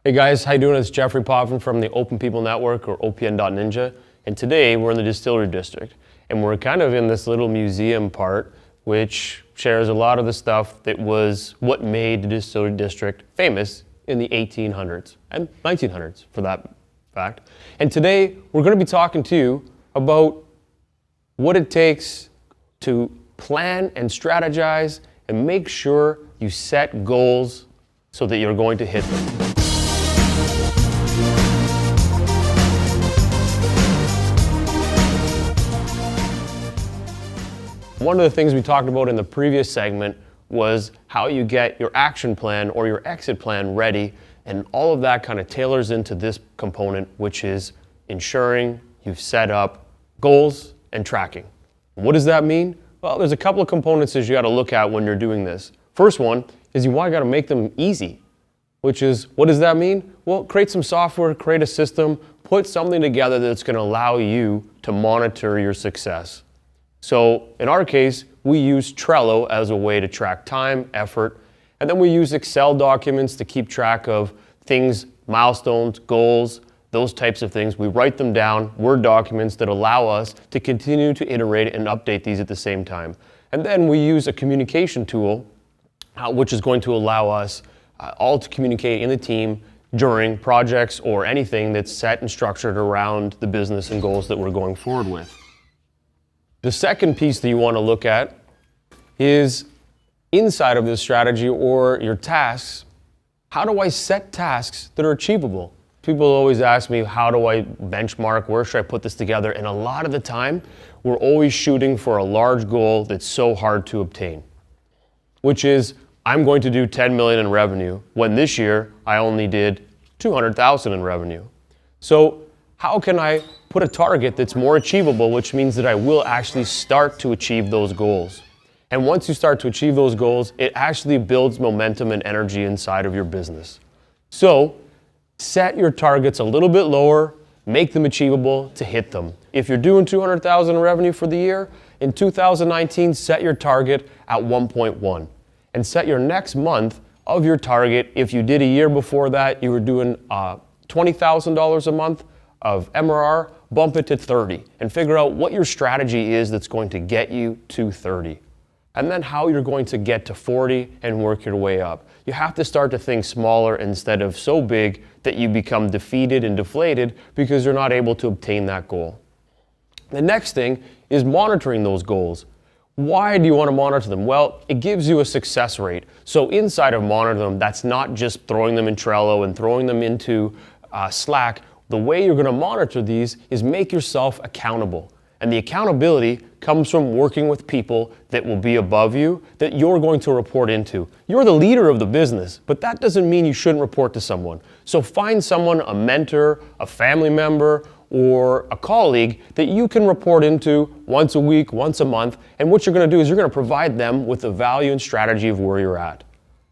Hey guys, how you doing? It's Jeffery Potvin from the Open People Network, or OPN.Ninja, and today we're in the Distillery District, and we're kind of in this little museum part which shares a lot of the stuff that was what made the Distillery District famous in the 1800s and 1900s for that fact. And today we're going to be talking to you about what it takes to plan and strategize and make sure you set goals so that you're going to hit them. One of the things we talked about in the previous segment was how you get your action plan or your exit plan ready, and all of that kind of tailors into this component, which is ensuring you've set up goals and tracking. What does that mean? Well, there's a couple of components that you got to look at when you're doing this. First one is you got to make them easy, which is, what does that mean? Well, create some software, create a system, put something together that's going to allow you to monitor your success. So in our case, we use Trello as a way to track time, effort, and then we use Excel documents to keep track of things, milestones, goals, those types of things. We write them down, Word documents that allow us to continue to iterate and update these at the same time. And then we use a communication tool, which is going to allow us all to communicate in the team during projects or anything that's set and structured around the business and goals that we're going forward with. The second piece that you want to look at is inside of this strategy or your tasks. How do I set tasks that are achievable? People always ask me, how do I benchmark? Where should I put this together? And a lot of the time, we're always shooting for a large goal that's so hard to obtain, which is, I'm going to do 10 million in revenue when this year I only did 200,000 in revenue. So how can I put a target that's more achievable, which means that I will actually start to achieve those goals? And once you start to achieve those goals, it actually builds momentum and energy inside of your business. So set your targets a little bit lower, make them achievable to hit them. If you're doing 200,000 in revenue for the year, in 2019, set your target at 1.1 and set your next month of your target. If you did a year before that, you were doing $20,000 a month of MRR, bump it to 30 and figure out what your strategy is that's going to get you to 30. And then how you're going to get to 40 and work your way up. You have to start to think smaller instead of so big that you become defeated and deflated because you're not able to obtain that goal. The next thing is monitoring those goals. Why do you want to monitor them? Well, it gives you a success rate. So inside of monitor them, that's not just throwing them in Trello and throwing them into Slack. The way you're going to monitor these is make yourself accountable. And the accountability comes from working with people that will be above you, that you're going to report into. You're the leader of the business, but that doesn't mean you shouldn't report to someone. So find someone, a mentor, a family member, or a colleague that you can report into once a week, once a month. And what you're going to do is you're going to provide them with the value and strategy of where you're at.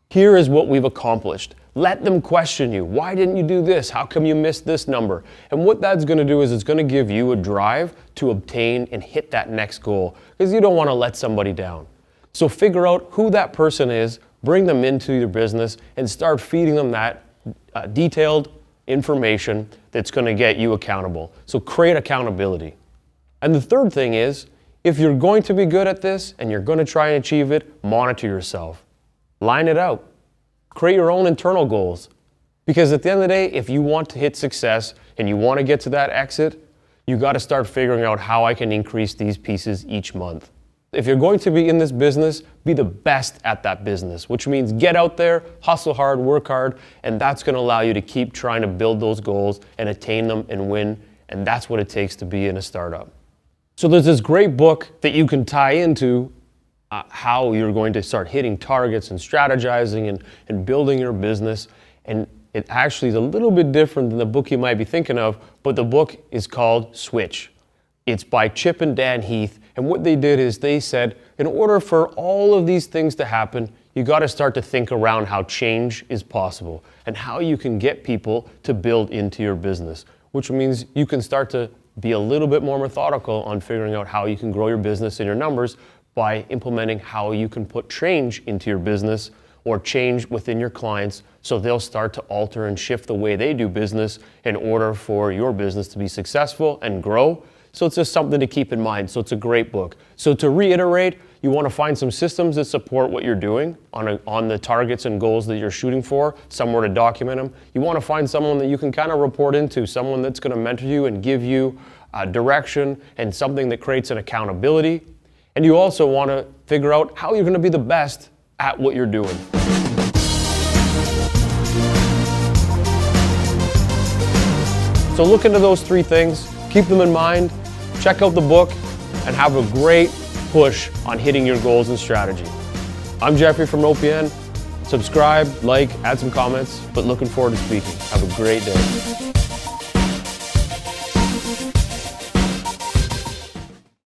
Here is what we've accomplished. Let them question you. Why didn't you do this? How come you missed this number? And what that's going to do is it's going to give you a drive to obtain and hit that next goal, because you don't want to let somebody down. So figure out who that person is, bring them into your business, and start feeding them that detailed information that's going to get you accountable. So create accountability. And the third thing is, if you're going to be good at this and you're going to try and achieve it, monitor yourself. Line it out. Create your own internal goals. Because at the end of the day, if you want to hit success and you want to get to that exit, you got to start figuring out how I can increase these pieces each month. If you're going to be in this business, be the best at that business, which means get out there, hustle hard, work hard, and that's going to allow you to keep trying to build those goals and attain them and win. And that's what it takes to be in a startup. So there's this great book that you can tie into how you're going to start hitting targets and strategizing and building your business. And it actually is a little bit different than the book you might be thinking of, but the book is called Switch. It's by Chip and Dan Heath. And what they did is they said, in order for all of these things to happen, you got to start to think around how change is possible and how you can get people to build into your business, which means you can start to be a little bit more methodical on figuring out how you can grow your business and your numbers by implementing how you can put change into your business or change within your clients, so they'll start to alter and shift the way they do business in order for your business to be successful and grow. So it's just something to keep in mind. So it's a great book. So to reiterate, you want to find some systems that support what you're doing on the targets and goals that you're shooting for, somewhere to document them. You want to find someone that you can kind of report into, someone that's going to mentor you and give you direction and something that creates an accountability. And you also want to figure out how you're going to be the best at what you're doing. So look into those 3 things, keep them in mind, check out the book, and have a great push on hitting your goals and strategy. I'm Jeffrey from OPN. Subscribe, like, add some comments, but looking forward to speaking. Have a great day.